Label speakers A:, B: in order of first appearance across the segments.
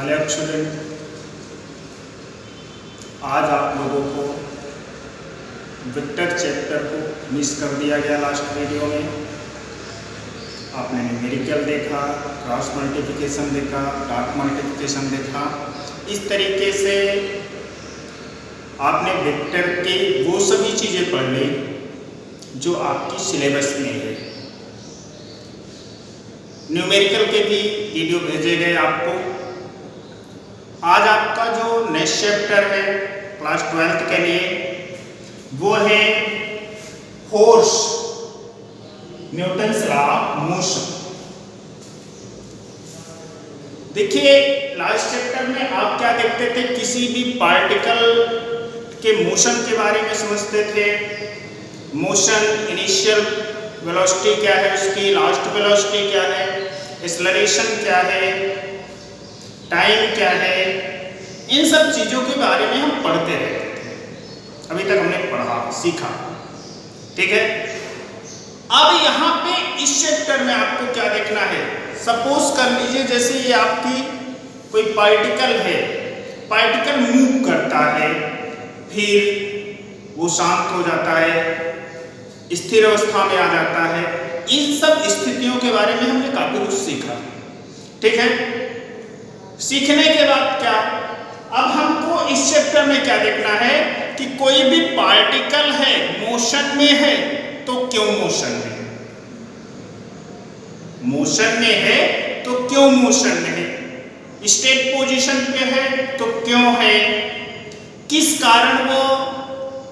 A: Hello student, आज आप लोगों को वेक्टर चैप्टर को मिस कर दिया गया लास्ट वीडियो में। आपने न्यूमेरिकल देखा, क्रॉस मल्टीप्लिकेशन देखा, डॉट मल्टीप्लिकेशन देखा। इस तरीके से आपने वेक्टर के वो सभी चीज़ें पढ़ ली जो आपकी सिलेबस में है। न्यूमेरिकल के भी वीडियो भेजे गए आपको। आज आपका जो नेक्स्ट चैप्टर है क्लास 12th के लिए वो है force, Newton's law of motion. देखिए, लास्ट चैप्टर में आप क्या देखते थे, किसी भी पार्टिकल के मोशन के बारे में समझते थे। मोशन इनिशियल वेलोसिटी क्या है, उसकी लास्ट वेलोसिटी क्या है, एक्सेलरेशन क्या है, टाइम क्या है, इन सब चीज़ों के बारे में हम पढ़ते रहते थे। अभी तक हमने पढ़ा, सीखा, ठीक है। अब यहाँ पे इस चैप्टर में आपको क्या देखना है, सपोज कर लीजिए जैसे ये आपकी कोई पार्टिकल है, पार्टिकल मूव करता है, फिर वो शांत हो जाता है, स्थिर अवस्था में आ जाता है। इन सब स्थितियों के बारे में हमने काफी कुछ सीखा, ठीक है। सीखने के बाद क्या, अब हमको इस चैप्टर में क्या देखना है कि कोई भी पार्टिकल है मोशन में है तो क्यों मोशन में है, मोशन में है तो क्यों मोशन में है, स्टेट पोजीशन पे है तो क्यों है, किस कारण वो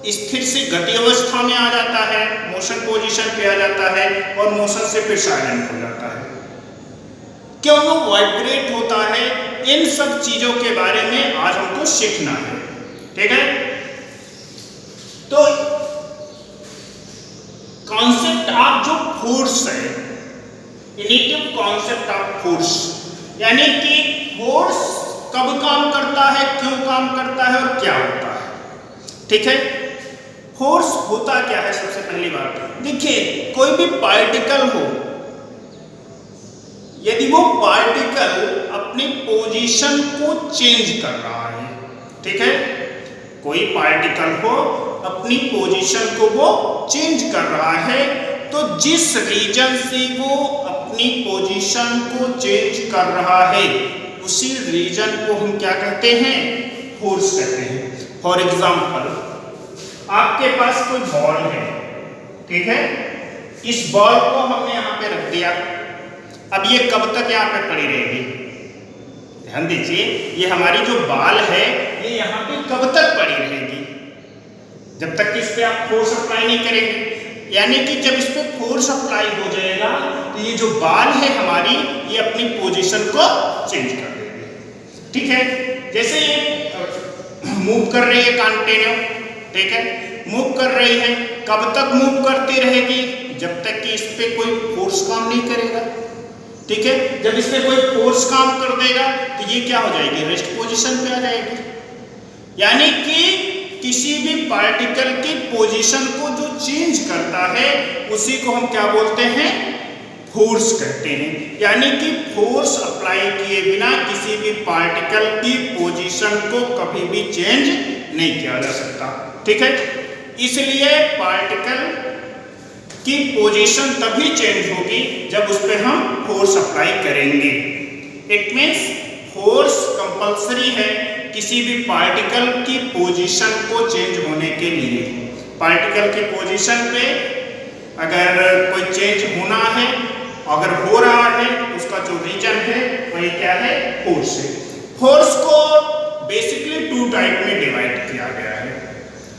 A: स्थिर से गति अवस्था में आ जाता है, मोशन पोजीशन पे आ जाता है और मोशन से फिर साइलेंट हो जाता है, क्यों वो वाइब्रेट होता है। इन सब चीजों के बारे में आज हमको सीखना है, ठीक है। तो कॉन्सेप्ट ऑफ जो फोर्स है, इनिटिव कॉन्सेप्ट ऑफ फोर्स, यानी कि फोर्स कब काम करता है, क्यों काम करता है और क्या होता है, ठीक है। फोर्स होता क्या है, सबसे पहली बात देखिए, कोई भी पार्टिकल हो, यदि वो पार्टिकल अपनी पोजीशन को चेंज कर रहा है, ठीक है, कोई पार्टिकल हो अपनी पोजीशन को वो चेंज कर रहा है, तो जिस रीजन से वो अपनी पोजीशन को चेंज कर रहा है उसी रीजन को हम क्या कहते हैं, फोर्स कहते हैं। फॉर एग्जाम्पल, आपके पास कोई बॉल है, ठीक है, इस बॉल को हमने यहाँ पे रख दिया, अब ये कब तक यहाँ पे पड़ी रहेगी, ध्यान दीजिए, ये हमारी जो बॉल है ये यहाँ पे कब तक पड़ी रहेगी, जब तक कि इस पे आप फोर्स अप्लाई नहीं करेंगे। यानी कि जब इस पे फोर्स अप्लाई हो जाएगा तो ये जो बॉल है हमारी, ये अपनी पोजीशन को चेंज कर देगी, ठीक है। जैसे ये मूव कर रही है कंटिन्यू, ठीक है, मूव कर रही है, कब तक मूव करती रहेगी, जब तक कि इस पे कोई फोर्स काम नहीं करेगा, ठीक है। जब इस पे कोई फोर्स काम कर देगा तो ये क्या हो जाएगी, रेस्ट पोजीशन पे आ जाएगी। यानी कि किसी भी पार्टिकल की पोजीशन को जो चेंज करता है उसी को हम क्या बोलते हैं, फोर्स कहते हैं। यानी कि फोर्स अप्लाई किए बिना किसी भी पार्टिकल की पोजीशन को कभी भी चेंज नहीं किया जा सकता, ठीक है। इसलिए पार्टिकल की पोजीशन तभी चेंज होगी जब उस पर हम फोर्स अप्लाई करेंगे। इट मीन्स फोर्स कंपल्सरी है किसी भी पार्टिकल की पोजीशन को चेंज होने के लिए। पार्टिकल की पोजीशन पे अगर कोई चेंज होना है, अगर हो रहा है, उसका जो रीजन है वही क्या है, फोर्स है। फोर्स को बेसिकली 2 टाइप में डिवाइड किया गया है,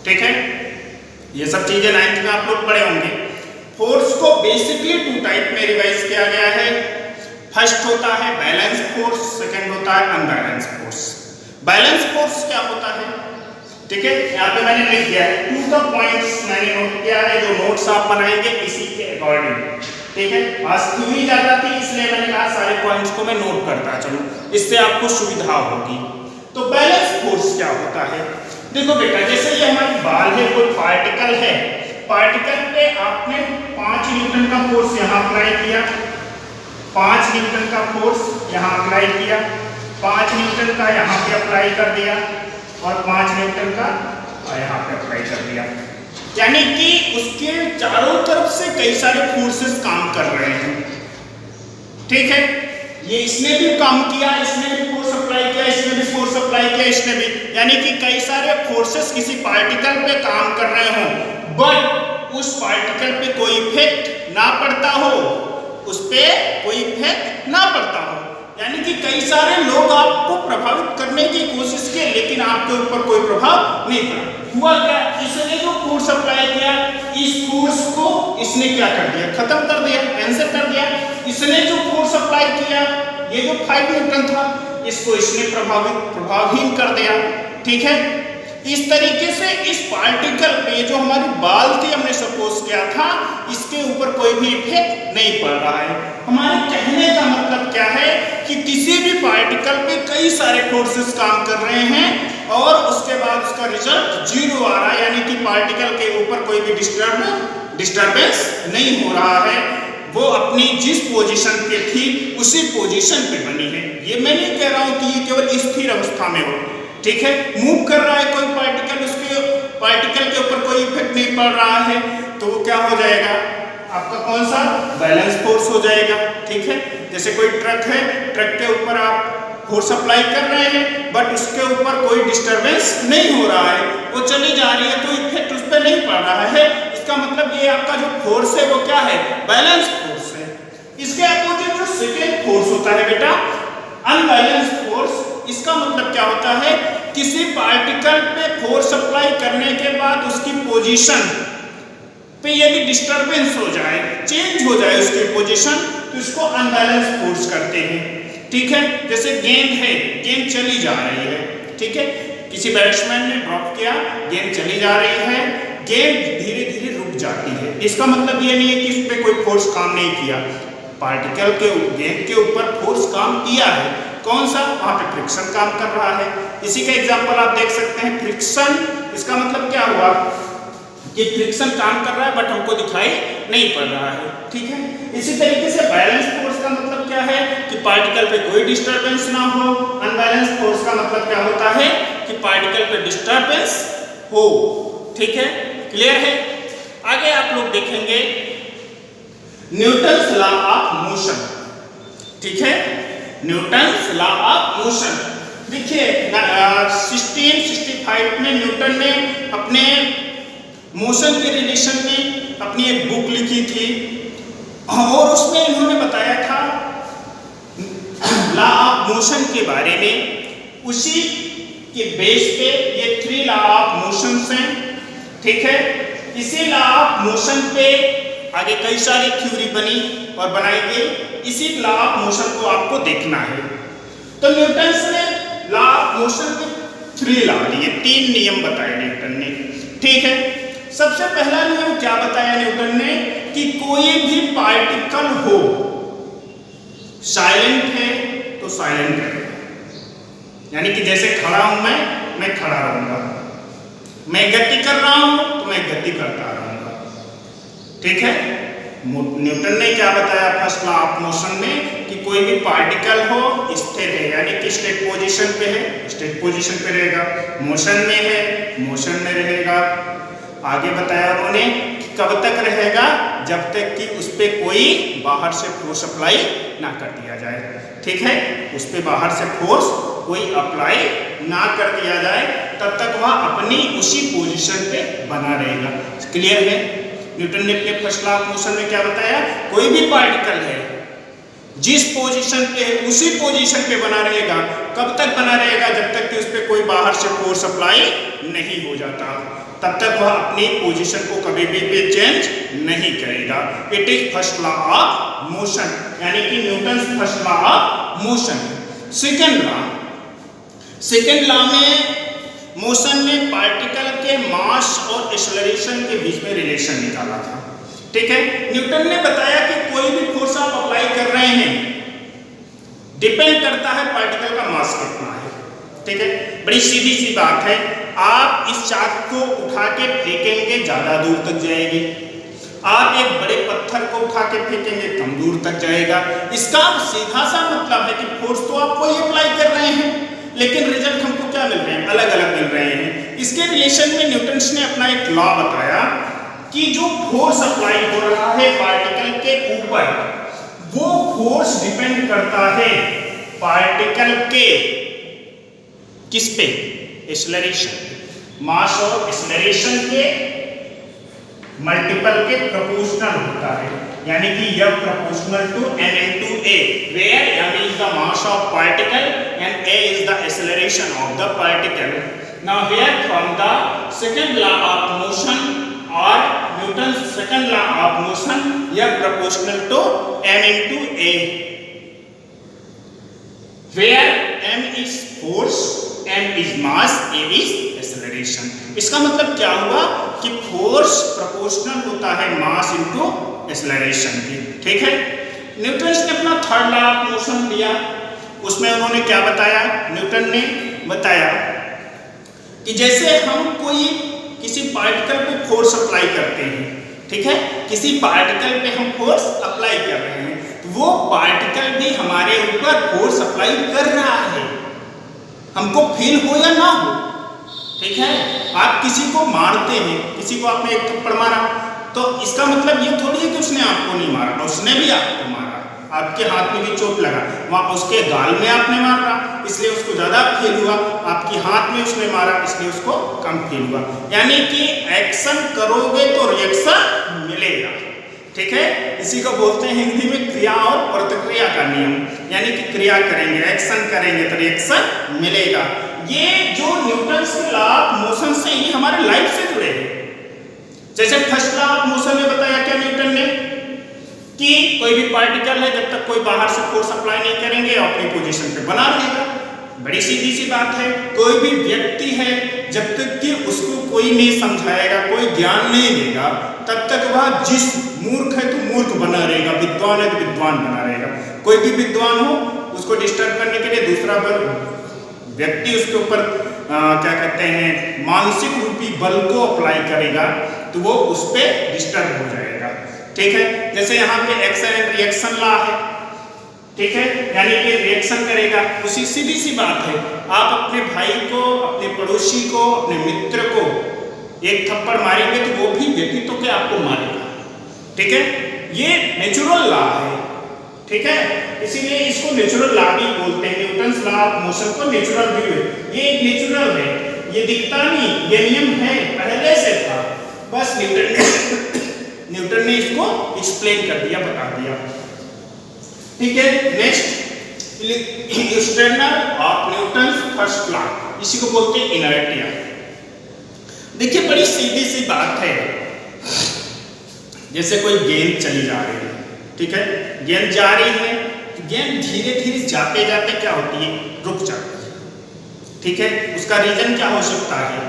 A: ठीक है। ये सब चीजें 9th में आप लोग पढ़े होंगे। फोर्स को बेसिकली 2 टाइप में रिवाइज किया गया है। फर्स्ट होता है बैलेंस फोर्स, सेकंड होता है अनबैलेंस फोर्स। बैलेंस फोर्स क्या होता है, ठीक है, यहाँ पे मैंने लिख दिया है, 2 द पॉइंट्स मैंने नोट किया है, जो नोट्स आप बनाएंगे इसी के अकॉर्डिंग, ठीक है। आज थ्योरी ज्यादा थी इसलिए मैंने कहा सारे पॉइंट्स को मैं नोट करता चलूं, इससे आपको सुविधा होगी। तो बैलेंस फोर्स क्या होता है, देखो बेटा, जैसे ये हमारी बॉल है, कोई पार्टिकल है, पार्टिकल पे आपने 5 न्यूटन का फोर्स यहाँ अप्लाई किया, 5 न्यूटन का फोर्स यहाँ अप्लाई किया, 5 न्यूटन का यहाँ पे अप्लाई कर दिया और 5 न्यूटन का यहाँ पे अप्लाई कर दिया, यानी कि उसके चारों तरफ से कई सारे फोर्सेस काम कर रहे हैं। ठीक है, ये इसने भी काम किया, इसने भी फोर्स अप्लाई किया, इसने भी फोर्स अप्लाई किया, इसने भी, यानी कि कई सारे फोर्सेस किसी पार्टिकल पे काम कर रहे हो, बट उस पार्टिकल पे कोई इफेक्ट ना पड़ता हो, उस पे कोई इफेक्ट ना पड़ता हो, यानी कि कई सारे लोग आपको प्रभावित करने की कोशिश की, लेकिन आपके ऊपर कोई प्रभाव नहीं पड़ा। हुआ क्या, इसने जो फोर्स अप्लाई किया, इस फोर्स को इसने क्या कर दिया, खत्म कर दिया, कैंसिल कर दिया। इसने जो फोर्स अप्लाई किया, ये जो 5 न्यूटन था, इसको इसने प्रभावहीन कर दिया। ठीक है, इस तरीके से इस पार्टिकल पे जो हमारी बाल थी, हमने सपोज किया था, इसके ऊपर कोई भी इफेक्ट नहीं पड़ रहा है। हमारे कहने का मतलब क्या है कि किसी भी पार्टिकल पे कई सारे फोर्सेस काम कर रहे हैं और उसके बाद उसका रिजल्ट 0 आ रहा है, यानी कि पार्टिकल के ऊपर कोई भी डिस्टर्बेंस नहीं हो रहा है, वो अपनी जिस पोजीशन पे थी उसी पोजीशन पे बनी है। ये मैं नहीं कह रहा हूं कि ये केवल स्थिर अवस्था में हो। ठीक है, मूव कर रहा है कोई पार्टिकल, उसके पार्टिकल के ऊपर कोई इफेक्ट नहीं पड़ रहा है, तो वो क्या हो जाएगा, आपका कौन सा बैलेंस फोर्स हो जाएगा। ठीक है, जैसे कोई ट्रक है, ट्रक के ऊपर आप फोर्स अप्लाई कर रहे हैं, बट उसके ऊपर कोई डिस्टर्बेंस नहीं हो रहा है, वो चली जा रही है, तो इफेक्ट उस पर नहीं पड़ रहा है। इसका मतलब ये आपका जो फोर्स है वो क्या है, बैलेंस फोर्स है। इसके अपोजिट जो सेकेंड फोर्स होता है बेटा, अनबैलेंस फोर्स, इसका मतलब क्या होता है, किसी पार्टिकल पे फोर्स अप्लाई करने के बाद उसकी पोजीशन पे यदि डिस्टरबेंस हो जाए, चेंज हो जाए उसकी पोजीशन, तो इसको अनबैलेंस फोर्स करते हैं। ठीक है, जैसे गेंद है, गेंद चली जा रही है, ठीक है, किसी बैट्समैन ने ड्रॉप किया, गेंद चली जा रही है, गेंद धीरे धीरे रुक जाती है। इसका मतलब ये नहीं है कि इस पे कोई फोर्स काम नहीं किया, पार्टिकल के गेंद के ऊपर फोर्स काम किया है। कौन सा, वहां पे फ्रिक्शन काम कर रहा है। इसी का एग्जांपल आप देख सकते हैं, फ्रिक्शन, इसका मतलब क्या हुआ कि फ्रिक्शन काम कर रहा है बट हमको दिखाई नहीं पड़ रहा है। ठीक है, इसी तरीके से बैलेंस फोर्स का मतलब क्या है कि पार्टिकल पे कोई डिस्टरबेंस ना हो। अनबैलेंस फोर्स का मतलब क्या होता है कि पार्टिकल पे डिस्टरबेंस हो। ठीक है, क्लियर है। आगे आप लोग देखेंगे न्यूटन्स लॉ ऑफ मोशन। ठीक है, न्यूटन्स लॉ ऑफ मोशन। देखिए 1665 में न्यूटन ने अपने मोशन के रिलेशन में अपनी एक बुक लिखी थी और उसमें इन्होंने बताया था लॉ ऑफ मोशन के बारे में। उसी के बेस पे ये 3 लॉ ऑफ मोशन हैं। ठीक है, इसी लॉ ऑफ मोशन पे आगे कई सारी थ्योरी बनी और बनाई गई। इसी लॉ ऑफ मोशन को आपको देखना है। तो न्यूटन ने लॉ ऑफ मोशन के 3 लॉ लिए, 3 नियम बताए न्यूटन ने। ठीक है, सबसे पहला नियम क्या बताया न्यूटन ने कि कोई भी पार्टिकल हो, साइलेंट है तो साइलेंट रहेगा, यानी कि जैसे खड़ा हूं मैं खड़ा रहूंगा, मैं गति कर रहा हूं तो मैं गति करता रहूंगा। ठीक है, न्यूटन ने क्या बताया फर्स्ट लॉ ऑफ मोशन में कि कोई भी पार्टिकल हो स्थिर है, यानी कि स्टेट पोजीशन पे है, स्टेट पोजीशन पे रहेगा, मोशन में है, मोशन में रहेगा। आगे बताया उन्होंने कि कब तक रहेगा, जब तक कि उस पर कोई बाहर से फोर्स अप्लाई ना कर दिया जाए। ठीक है, उस पर बाहर से फोर्स कोई अप्लाई ना कर दिया जाए, तब तक वह अपनी उसी पोजीशन पे बना रहेगा। क्लियर है। न्यूटन ने अपने फर्स्ट लॉ ऑफ मोशन में क्या बताया, कोई भी पार्टिकल है जिस पोजीशन पे है उसी पोजीशन पे बना रहेगा। कब तक बना रहेगा, जब तक कि उस पर कोई बाहर से फोर्स अप्लाई नहीं हो जाता, तब तक वह अपनी पोजीशन को कभी भी चेंज नहीं करेगा। It is first law of motion, यानी कि Newton first law of motion. Second law में मोशन में पार्टिकल के मास और एक्सेलरेशन के बीच में रिलेशन निकाला था। ठीक है, न्यूटन ने बताया कि कोई भी फोर्स आप अप्लाई कर रहे हैं डिपेंड करता है पार्टिकल का मास कितना है। ठीक है, बड़ी सीधी सी बात है, आप इस चाक को उठा के फेंकेंगे ज्यादा दूर तक जाएगी, आप एक बड़े पत्थर को उठा के फेंकेंगे कम दूर तक जाएगा। इसका सीधा सा मतलब है कि फोर्स तो आप वही अप्लाई कर रहे हैं, लेकिन रिजल्ट हमको क्या मिल रहे हैं, अलग अलग मिल रहे हैं। इसके रिलेशन में न्यूटन ने अपना एक लॉ बताया कि जो फोर्स अप्लाई हो रहा है पार्टिकल के ऊपर, वो फोर्स डिपेंड करता है पार्टिकल के किस पे, एक्सेलरेशन, मास और एक्सेलरेशन के मल्टीपल के प्रोपोर्शनल होता है, यानी कि यह proportional to m into a, where m is the mass of particle and a is the acceleration of the particle. Now here from the second law of motion or Newton's second law of motion, यह proportional to m into a, where m is force, m is mass, a is acceleration. इसका मतलब क्या हुआ कि force proportional होता है mass into acceleration की। ठीक है, न्यूटन ने अपना थर्ड लॉ ऑफ मोशन दिया, उसमें उन्होंने क्या बताया, न्यूटन ने बताया कि जैसे हम कोई किसी पार्टिकल पे फोर्स अप्लाई करते हैं, ठीक है, किसी पार्टिकल पे हम फोर्स अप्लाई कर रहे हैं, वो पार्टिकल भी हमारे ऊपर फोर्स अप्लाई कर रहा है, हमको फील हो या ना हो। ठीक है, आप किसी को मारते हैं, किसी को आपने एक थप्पड़ मारा, तो इसका मतलब ये थोड़ी है कि उसने आपको नहीं मारा, उसने भी आपको मारा, आपके हाथ में भी चोट लगा, वहाँ उसके गाल में आपने मारा इसलिए उसको ज़्यादा फील हुआ, आपके हाथ में उसने मारा इसलिए उसको कम फील हुआ। यानी कि एक्शन करोगे तो रिएक्शन मिलेगा। ठीक है, इसी को बोलते हैं हिंदी में क्रिया और प्रतिक्रिया का नियम, यानी कि क्रिया करेंगे, एक्शन करेंगे तो रिएक्शन मिलेगा। ये जो न्यूटन के लॉ ऑफ मोशन से, ये हमारे लाइफ से जुड़े हैं। जैसे फर्स्ट लॉ ऑफ मोशन में बताया क्या न्यूटन ने कि कोई भी पार्टिकल है जब तक कोई बाहर से फोर्स अप्लाई नहीं करेंगे अपनी पोजीशन पे बना रहेगा। बड़ी सीधी सी बात है, कोई भी व्यक्ति है जब तक कि उसको कोई नहीं समझाएगा, कोई ज्ञान नहीं देगा, तब तक वह जिस मूर्ख है तो मूर्ख बना रहेगा, विद्वान है तो विद्वान बना रहेगा। कोई भी विद्वान हो उसको डिस्टर्ब करने के लिए दूसरा व्यक्ति उसके ऊपर क्या कहते हैं मानसिक रूपी बल को अप्लाई करेगा तो वो उस पर डिस्टर्ब हो जाएगा। ठीक है, जैसे यहाँ पे एक्शन एंड रिएक्शन लॉ है, ठीक है, यानी कि रिएक्शन करेगा। उसी सीधी सी बात है, आप अपने भाई को, अपने पड़ोसी को, अपने मित्र को एक थप्पड़ मारेंगे तो वो भी व्यक्ति तो क्या आपको मारेगा। ठीक है, ये नेचुरल लॉ है। ठीक है, इसीलिए इसको नेचुरल लॉ भी बोलते हैं। न्यूटन्स लॉ ऑफ मोशन को नेचुरल व्यू है, ये एक नेचुरल है, ये दिखता नहीं, ये नियम है, पहले से था, बस न्यूटन ने इसको एक्सप्लेन कर दिया, बता दिया। ठीक है, next external of Newton's first law, इसी को बोलते हैं इनर्टिया। देखिए बड़ी सीधी सी बात है, जैसे कोई गेंद चली जा रही है, ठीक है, गेंद जा रही है, गेंद धीरे धीरे जाते जाते क्या होती है, रुक जाती है। ठीक है, उसका रीजन क्या हो सकता है,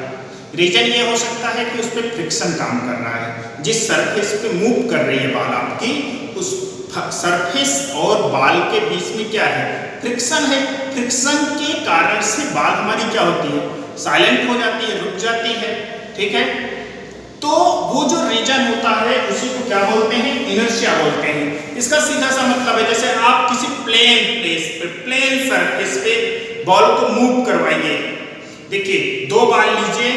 A: रीजन ये हो सकता है कि उस पर फ्रिक्शन काम कर रहा है, जिस सरफेस पे मूव कर रही है बाल आपकी, उस सरफेस और बाल के बीच में क्या है, फ्रिक्शन है। फ्रिक्शन के कारण से बाल हमारी क्या होती है, साइलेंट हो जाती है, रुक जाती है। ठीक है, तो वो जो रीजन होता है उसी को क्या बोलते हैं, इनर्शिया बोलते हैं। इसका सीधा सा मतलब है, जैसे आप किसी प्लेन प्लेस पे, प्लेन सरफेस पे बॉल को मूव करवाइए। देखिए दो बाल लीजिए,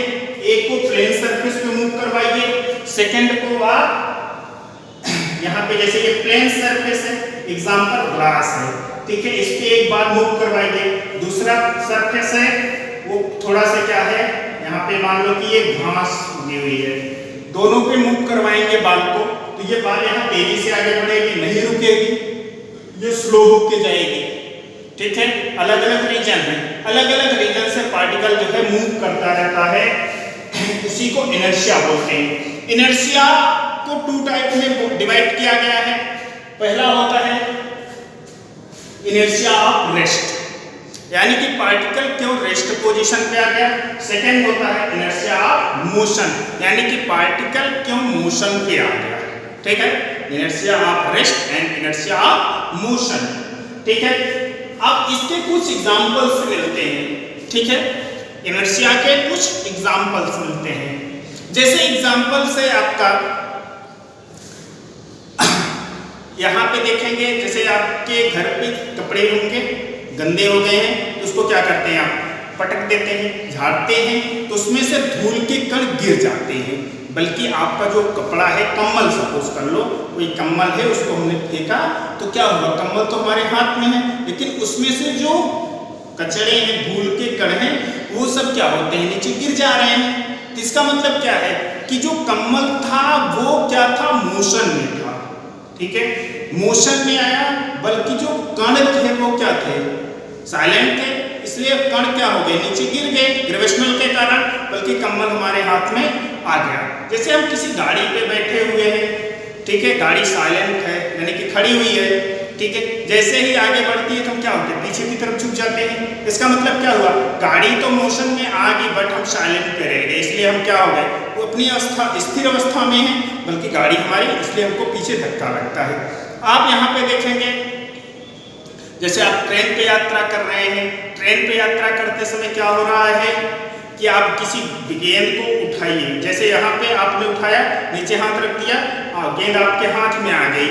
A: एक को प्लेन सरफेस पे मूव करवाइए, सेकंड को आप यहाँ पे, जैसे ये प्लेन सरफेस है, एग्जांपल ग्लास है, ठीक है, इस पे एक बार मूव करवाइए। दूसरा सरफेस है वो थोड़ा सा क्या है, यहाँ पे मान लो कि ये घास उगी हुई है, दोनों पे मूव करवाएंगे बाल को, तो ये बाल यहाँ तेजी से आगे बढ़ेगी, नहीं रुकेगी, ये स्लो होके जाएगी। ठीक है, अलग अलग रीजन है, अलग अलग रीजन से पार्टिकल जो है मूव करता रहता है, उसी को इनर्शिया बोलते हैं। इनर्शिया को टू टाइप में डिवाइड किया गया है। पहला होता है इनर्शिया ऑफ रेस्ट, यानी कि पार्टिकल क्यों रेस्ट पोजीशन पे आ गया। सेकंड होता है इनर्शिया ऑफ मोशन, यानी कि पार्टिकल क्यों मोशन पे आ गया। ठीक है, inertia of rest and inertia of motion. ठीक है, अब इसके कुछ एग्जांपल्स मिलते हैं। ठीक है, इनर्शिया के कुछ एग्जांपल्स मिलते हैं। जैसे एग्जांपल से आपका यहाँ पे देखेंगे जैसे आपके घर पे कपड़े होंगे गंदे हो गए हैं तो उसको क्या करते हैं आप पटक देते हैं, झाड़ते हैं तो उसमें से धूल के कण गिर जाते हैं। बल्कि आपका जो कपड़ा है, कम्बल सपोज कर लो, कोई कम्बल है उसको हमने फेंका तो क्या हुआ, कम्बल तो हमारे हाथ में है लेकिन उसमें से जो कचरे हैं, धूल के कण हैं, वो सब क्या होते हैं, नीचे गिर जा रहे हैं। इसका मतलब क्या है कि जो कम्बल था वो क्या था, मोशन में था। ठीक है, मोशन में आया, बल्कि जो कण थे वो क्या थे, साइलेंट थे, इसलिए कण क्या हो गए, नीचे गिर गए ग्रेविटेशनल के कारण, बल्कि कम्बल हमारे हाथ में आ गया। जैसे हम किसी गाड़ी पे बैठे हुए हैं, ठीक है, गाड़ी साइलेंट है यानी कि खड़ी हुई है, ठीक है, जैसे ही आगे बढ़ती है तो हम क्या होते हैं, पीछे की तरफ झुक जाते हैं। इसका मतलब क्या हुआ, गाड़ी तो मोशन में आ गई बट हम साइलेंट पे रह गए, इसलिए हम क्या हो गए, वो अपनी अवस्था स्थिर अवस्था में है, बल्कि गाड़ी हमारी, इसलिए हमको पीछे धक्का लगता है। आप यहाँ पे देखेंगे जैसे आप ट्रेन पे यात्रा कर रहे हैं, ट्रेन पे यात्रा करते समय क्या हो रहा है कि आप किसी गेंद को उठाइए, जैसे यहाँ पे आपने उठाया, नीचे हाथ रख दिया, गेंद आपके हाथ में आ गई,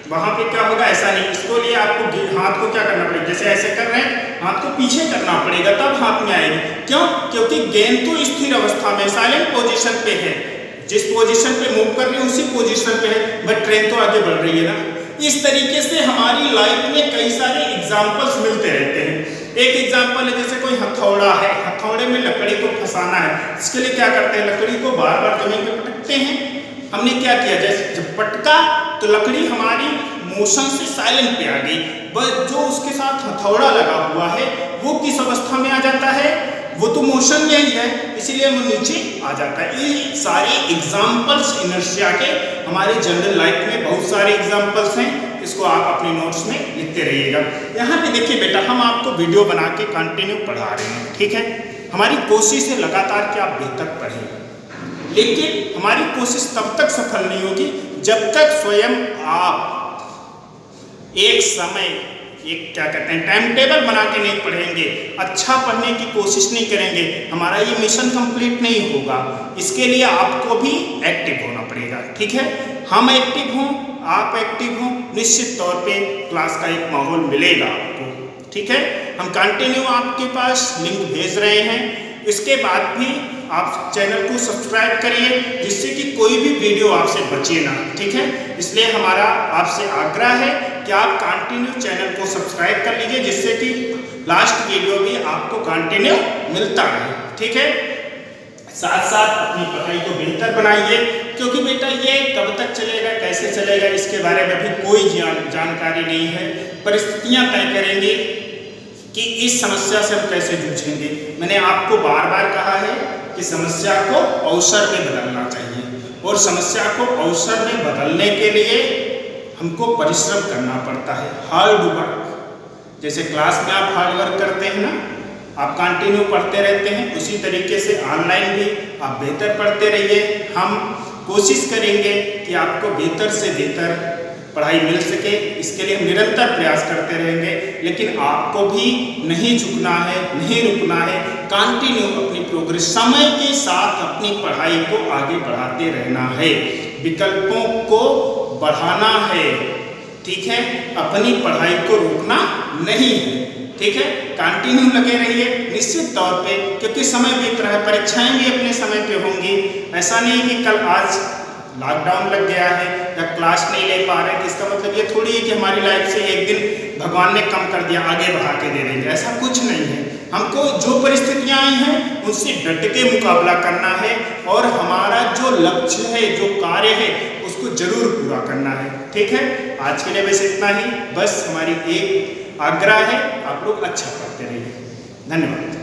A: वहाँ पे क्या होगा, ऐसा नहीं, इसको लिए आपको हाथ को क्या करना पड़ेगा, जैसे ऐसे कर रहे हैं, हाथ को पीछे करना पड़ेगा तब हाथ में आएगी। क्यों, क्योंकि गेंद तो स्थिर अवस्था में साइलेंट पोजीशन पे है, जिस पोजीशन पे मूव कर रही है उसी पोजीशन पे है, बट ट्रेन तो आगे बढ़ रही है ना। इस तरीके से हमारी लाइफ में कई सारे एग्जाम्पल्स मिलते रहते हैं। एक एग्जाम्पल है जैसे कोई हथौड़ा है, हथौड़े में लकड़ी को फंसाना है, इसके लिए क्या करते हैं, लकड़ी को बार बार जमीन पे पटकते हैं। हमने क्या किया, जैसे जब पटका तो लकड़ी हमारी मोशन से साइलेंट पे आ गई, बस जो उसके साथ हथौड़ा लगा हुआ है वो किस अवस्था में आ जाता है, वो तो मोशन में ही है, इसीलिए वो नीचे आ जाता है। ये सारे एग्जाम्पल्स इनर्शिया के हमारे जनरल लाइफ में बहुत सारे एग्जाम्पल्स हैं, इसको आप अपने नोट्स में लिखते रहिएगा। यहाँ पे देखिए बेटा, हम आपको वीडियो बना के कंटिन्यू पढ़ा रहे हैं, ठीक है, हमारी कोशिश है लगातार कि आप बेहतर पढ़ें, लेकिन हमारी कोशिश तब तक सफल नहीं होगी जब तक स्वयं आप एक समय, एक क्या कहते हैं, टाइम टेबल बना के नहीं पढ़ेंगे, अच्छा पढ़ने की कोशिश नहीं करेंगे, हमारा ये मिशन कंप्लीट नहीं होगा। इसके लिए आपको भी एक्टिव होना पड़ेगा, ठीक है, हम एक्टिव हों, आप एक्टिव हों, निश्चित तौर पे क्लास का एक माहौल मिलेगा आपको, ठीक है। हम कंटिन्यू आपके पास लिंक भेज रहे हैं, इसके बाद भी आप चैनल को सब्सक्राइब करिए जिससे कि कोई भी वीडियो आपसे बचे ना, ठीक है। इसलिए हमारा आपसे आग्रह है कि आप कंटिन्यू चैनल को सब्सक्राइब कर लीजिए जिससे कि लास्ट वीडियो भी आपको कंटिन्यू मिलता रहे, ठीक है। साथ साथ अपनी पढ़ाई को बेहतर बनाइए, क्योंकि बेटा ये कब तक चलेगा, कैसे चलेगा, इसके बारे में भी कोई जानकारी नहीं है। परिस्थितियाँ तय करेंगी कि इस समस्या से हम कैसे जूझेंगे। मैंने आपको बार बार कहा है कि समस्या को अवसर में बदलना चाहिए, और समस्या को अवसर में बदलने के लिए हमको परिश्रम करना पड़ता है, हार्ड वर्क। जैसे क्लास में आप हार्ड वर्क करते हैं ना, आप कंटिन्यू पढ़ते रहते हैं, उसी तरीके से ऑनलाइन भी आप बेहतर पढ़ते रहिए। हम कोशिश करेंगे कि आपको बेहतर से बेहतर पढ़ाई मिल सके, इसके लिए हम निरंतर प्रयास करते रहेंगे, लेकिन आपको भी नहीं झुकना है, नहीं रुकना है, कंटिन्यू अपनी प्रोग्रेस समय के साथ अपनी पढ़ाई को आगे बढ़ाते रहना है, विकल्पों को बढ़ाना है, ठीक है, अपनी पढ़ाई को रोकना नहीं है, ठीक है। कंटिन्यू लगे रहिए निश्चित तौर पे, क्योंकि समय बीत रहा है, परीक्षाएं भी अपने समय पे होंगी। ऐसा नहीं कि कल आज लॉकडाउन लग गया है या क्लास नहीं ले पा रहे, तो इसका मतलब ये थोड़ी है कि हमारी लाइफ से एक दिन भगवान ने कम कर दिया, आगे बढ़ा के दे देंगे, ऐसा कुछ नहीं है। हमको जो परिस्थितियां आई हैं उनसे डट के मुकाबला करना है, और हमारा जो लक्ष्य है, जो कार्य है, उसको जरूर पूरा करना है, ठीक है। आज के लिए बस इतना ही, बस हमारी एक आग्रह है, आप लोग अच्छा पढ़ते रहिए। धन्यवाद।